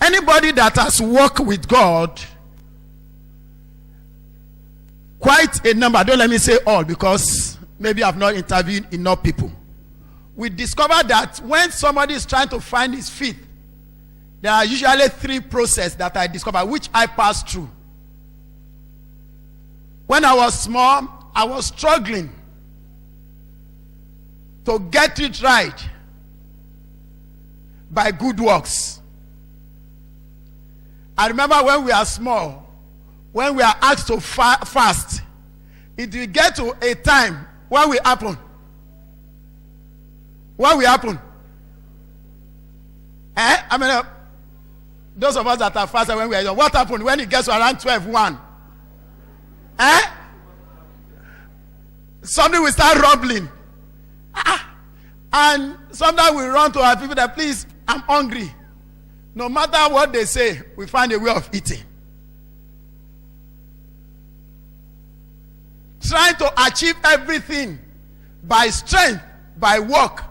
Anybody that has walked with God, quite a number, don't let me say all because maybe I've not interviewed enough people. We discovered that when somebody is trying to find his feet, there are usually 3 processes that I discovered, which I passed through. When I was small, I was struggling to get it right by good works. I remember when we are small, when we are asked to fast, it will get to a time when we happen. What will happen? I mean, those of us that are fasted when we are young, what happened when it gets to around 12:1? Something will start rumbling. And sometimes we run to our people that, please, I'm hungry. No matter what they say, we find a way of eating. Trying to achieve everything by strength, by work,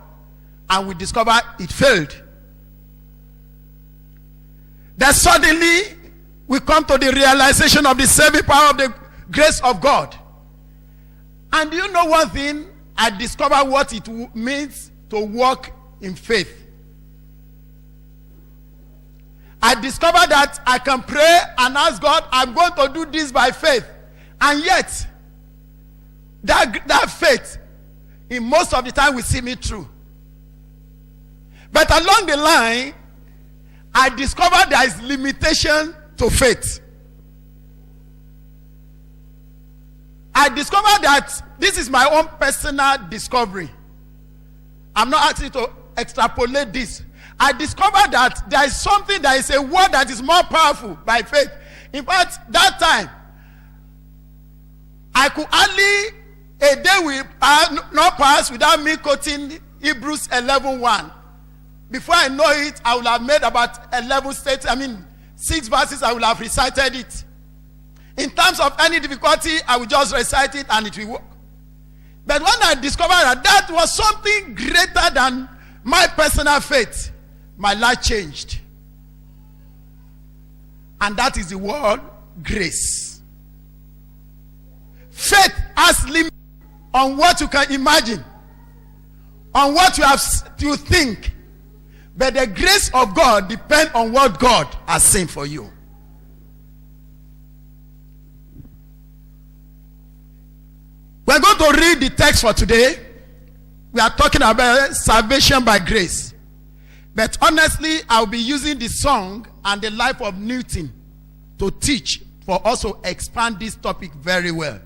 and we discover it failed. Then suddenly we come to the realization of the saving power of the grace of God. And do you know one thing? I discovered what it means to walk in faith. I discovered that I can pray and ask God, I'm going to do this by faith. And yet, that faith, in most of the time, will see me through. But along the line, I discovered there is limitation to faith. I discovered that this is my own personal discovery. I'm not asking to extrapolate this. I discovered that there is something, that is a word that is more powerful by faith. In fact, that time, I could hardly, a day will not pass without me quoting Hebrews 11:1. Before I know it, I will have made about 6 verses, I will have recited it. In terms of any difficulty, I will just recite it and it will work. But when I discovered that that was something greater than my personal faith, my life changed. And that is the word grace. Faith has limits on what you can imagine, on what you think. But the grace of God depends on what God has seen for you. We're going to read the text for today. We are talking about salvation by grace. But honestly, I'll be using the song and the life of Newton to teach for us to expand this topic very well.